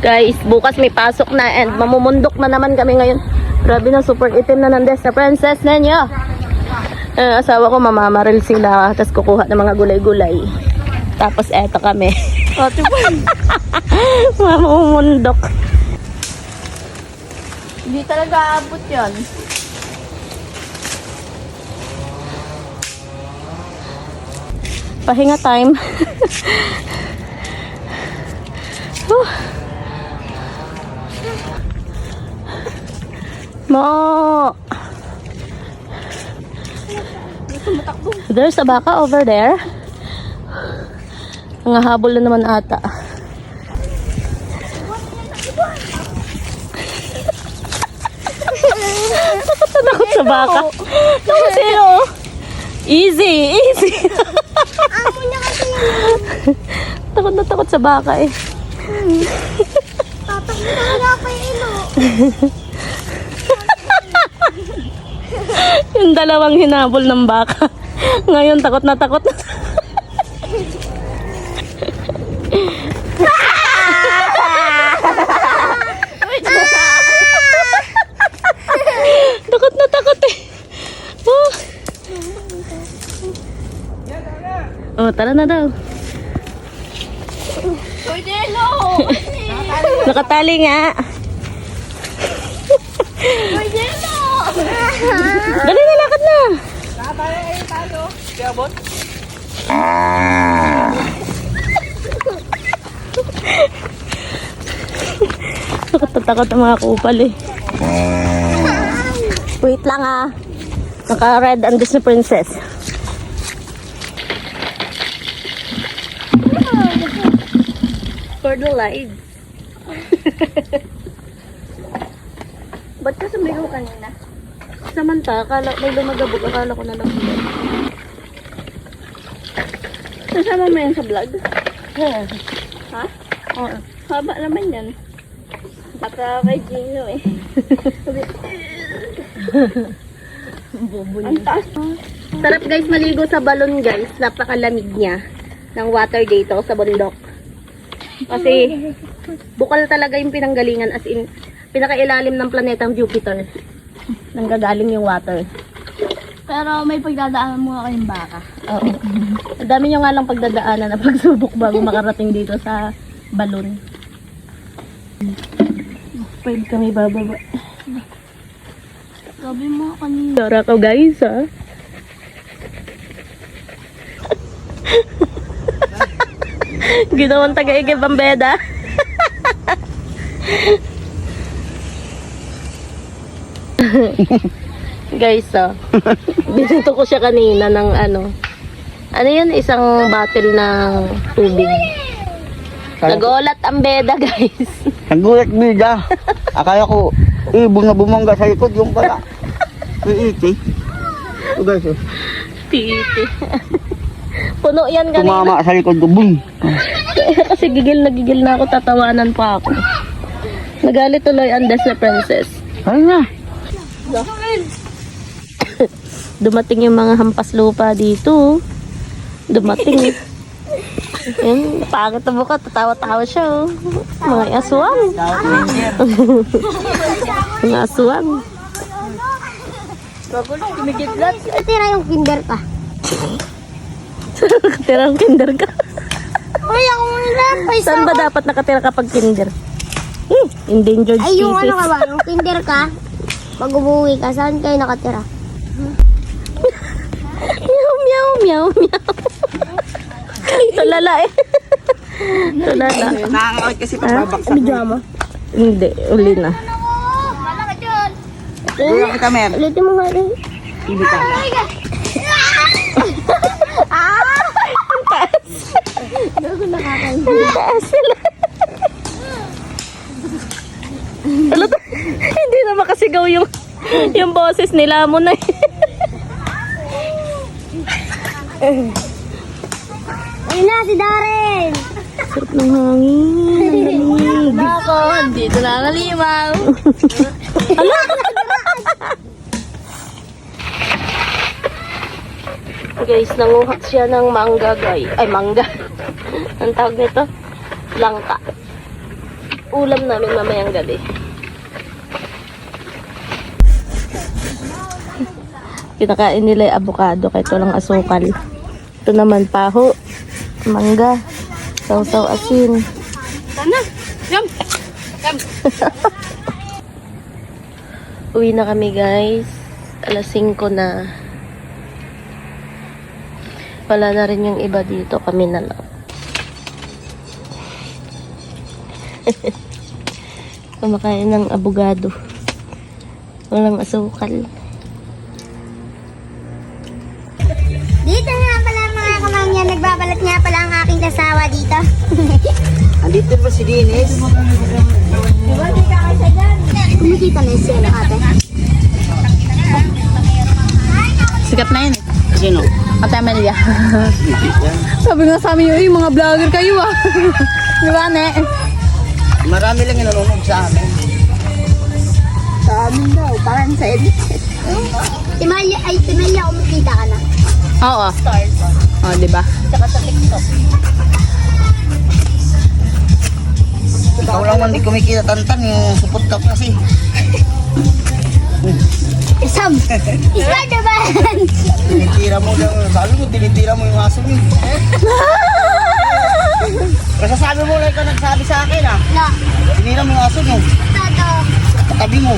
Guys, bukas may pasok na and mamumundok na naman kami ngayon. Grabe na, super itim na ng Desna Princess ninyo. Asawa ko mamamaril sila, tapos kukuha ng mga gulay-gulay. Tapos eto kami. Mamumundok. Hindi talaga aabot yan. Pahinga time. Mo. There's a baka over there. Nangahabol na naman ata. Takot sa baka. Naku sino? Easy, easy. Amo niya kasi Takot na takot sa baka eh. tatak na talaga kay Ilo. Yung dalawang hinabol ng baka. Ngayon takot na takot na. Takot na takot eh. Oh, tara na daw. Ilo! Nakatali nga. Ilo! Dali na, lakad na. tayo. Kiabot. Takot na takot ang mga kupal eh. Wait lang ah. Naka-red ang Disney Princess. For the live. Ba't ka sumigaw kanina? Samanta, akala may lumagabog, akala ko na lang yun. Nasama mo yan sa vlog? Yeah. Ha? Oo. Haba naman yan. Baka kay Gino eh. Ang taas. Sarap guys maligo sa balon guys. Napakalamig niya ng water dito sa bundok. Kasi bukal talaga yung pinanggalingan, as in pinakailalim ng planetang Jupiter. Nanggagaling yung water. Pero may pagdadaanan muna kayong baka. Oo. Ang dami nyo nga lang pagdadaanan na pagsubok bago makarating dito sa balon. Pwede kami bababa. Sabi mo kanina. Tara ka guys ha. Ginawang taga-igib ang beda. Guys, binuto ko siya kanina ng ano yan, isang bottle ng tubig. Nagulat ang beda, guys. Nagulat bida. Akala ko, ibon na bumangga sa likod. Yung pala. Iiti. O guys, Titi. Puno yan kanina. tumama sa likod ko. Boom. Kasi gigil na ako, tatawanan pa ako. Nagalit tuloy ang Disney Princess. Ay na. Dumating yung mga hampas lupa dito. Dumating. Yan, pangit na buka, tatawa-tawa siya. Oh. Mga aswang. Mga aswang. Kumikidlat. Tira yung kinder ka. Nakatira ang kinder ka. Uy, ako muna. Saan ba dapat nakatira kapag kinder? Endangered Ay, yung ano species. ka ba? Yung kinder ka. Pag umuwi ka, saan kayo nakatira? Meow, meow, meow, meow. Tulala eh. Tulala. Nakakawit kasi pagbabaksak. Pijama. Hindi, uli na. Malaki dyan. Kuya kita mer. Ulitin mo nga rin. Hindi ka. Ang taas. Gago nakakain. Ang taas sila. Alata, hindi na makasigaw yung boses nila mo na. Ayun na, si Darren. Sarap ng hangin. Ang lamig. Ako, dito na nalimaw. Ala! Guys, nanguha siya ng mangga, guys. Ay, mangga. Ang tawag nito? Langka. Ulam namin mamayang gabi. Kinakain nila yung avocado kahit walang asukal. Ito naman paho, mangga, sausaw asin. Sana! Yum! Yum! Uwi na kami, guys. Alas 5 na. Wala na rin yung iba dito. Kami na lang. Kumakain ng abogado. Walang asukal. Dito nga pala mga kamangyan, nagbabalat nga pala ang aking asawa dito. Andito ba si Dennis? Kumikita na yung sino ate. Sikat na yun eh. Sino? Ate Amelia. Sabi nga sa amin yung mga vlogger kayo ah. Di ba, ne? Marami lang yung nanonood sa amin. Sa amin daw, parang sa edit. Timalya, kumikita ka na. Oo. Stars. Oh, di ba? Saka sa TikTok. Ikaw lang man di kumikita tantan yung support ka kasi. Isam! Spider-Man! Tinitira mo lang. Sabi mo, tinitira mo yung aso mo. Kasi sabi mo lang ka nagsabi sa akin ah. No, Tinira mo yung aso mo. tato. Katabi mo.